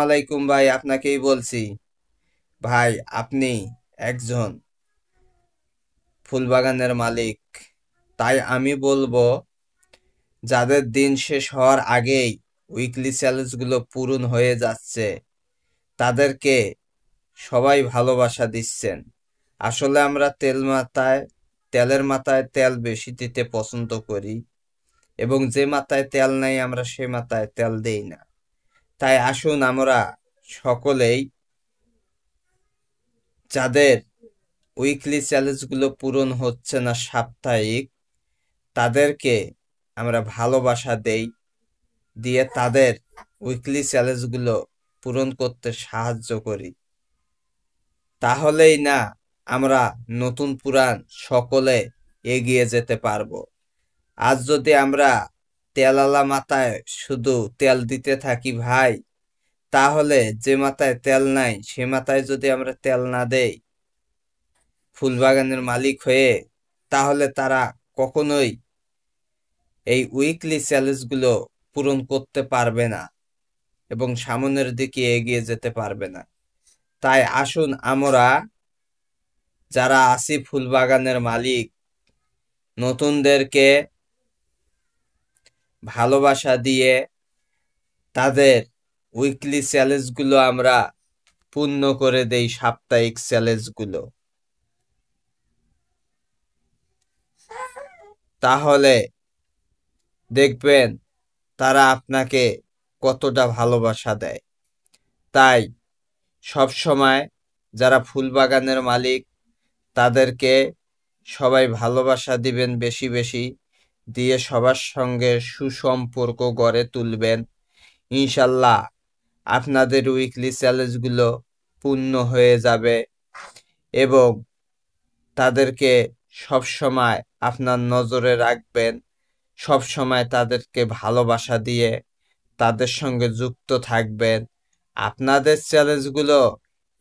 আলাইকুম ভাই, আপনাকেই বলছি। ভাই, আপনি একজন ফুলবাগানের মালিক, তাই আমি বলবো যাদের দিন শেষ হওয়ার আগেই উইকলি চ্যালেঞ্জগুলো পূরণ হয়ে যাচ্ছে তাদেরকে সবাই ভালোবাসা দিচ্ছেন। আসলে আমরা তেলের মাথায় তেল বেশি দিতে পছন্দ করি, এবং যে মাথায় তেল নাই আমরা সে মাথায় তেল দেই না। তাই আসুন আমরা সকলেই যাদের উইকলি চ্যালেঞ্জগুলো পূরণ হচ্ছে না সাপ্তাহিক, তাদেরকে আমরা ভালোবাসা দেই, দিয়ে তাদের উইকলি চ্যালেঞ্জগুলো পূরণ করতে সাহায্য করি। তাহলেই না আমরা নতুন পুরাণ সকলে এগিয়ে যেতে পারবো। আজ যদি আমরা তেলালা মাথায় শুধু তেল দিতে থাকি ভাই, তাহলে যে মাথায় তেল নাই সে মাথায় যদি আমরা তেল না দেই ফুলবাগানের মালিক হয়ে, তাহলে তারা কখনোই এই উইকলি চ্যালেঞ্জগুলো পূরণ করতে পারবে না এবং সামনের দিকে এগিয়ে যেতে পারবে না। তাই আসুন আমরা যারা আছি ফুলবাগানের মালিক, নতুনদেরকে ভালোবাসা দিয়ে তাদের উইকলি চ্যালেঞ্জগুলো আমরা পূর্ণ করে দেই সাপ্তাহিক চ্যালেঞ্জগুলো। তাহলে দেখবেন তারা আপনাকে কতটা ভালোবাসা দেয়। তাই সব সময় যারা ফুলবাগানের মালিক তাদেরকে সবাই ভালোবাসা দিবেন, বেশি বেশি দিয়ে সবার সঙ্গে সুসম্পর্ক গড়ে তুলবেন। ইনশাল্লাহ আপনাদের উইকলি চ্যালেঞ্জগুলো পূর্ণ হয়ে যাবে এবং তাদেরকে সব সময় আপনার নজরে রাখবেন। সব সময় তাদেরকে ভালোবাসা দিয়ে তাদের সঙ্গে যুক্ত থাকবেন। আপনাদের চ্যালেঞ্জগুলো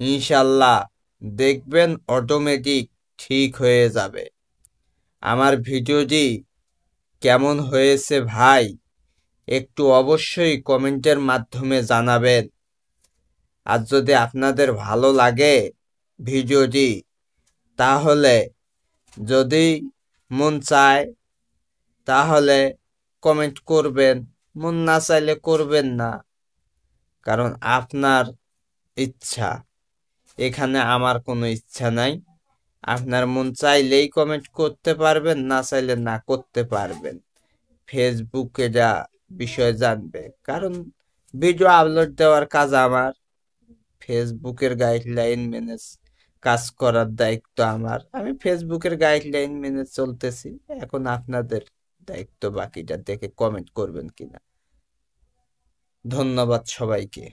ইনশাল্লাহ দেখবেন অটোমেটিক ঠিক হয়ে যাবে। আমার ভিডিওটি কেমন হয়েছে ভাই, একটু অবশ্যই কমেন্টের মাধ্যমে জানাবেন। আর যদি আপনাদের ভালো লাগে ভিডিওটি, তাহলে যদি মন চায় তাহলে কমেন্ট করবেন, মন না চাইলে করবেন না, কারণ আপনার ইচ্ছা, এখানে আমার কোনো ইচ্ছা নাই। আপনার মন চাইলেই কমেন্ট করতে পারবেন, না চাইলে না করতে পারবেন। ফেসবুকে যা বিষয় জানবে, কারণ ভিডিও আপলোড দেওয়ার কাজ আমার, ফেসবুকের গাইডলাইন মেনে কাজ করার দায়িত্ব আমার। আমি ফেসবুকের গাইডলাইন মেনে চলতেছি, এখন আপনাদের দায়িত্ব বাকিটা দেখে কমেন্ট করবেন কিনা। ধন্যবাদ সবাইকে।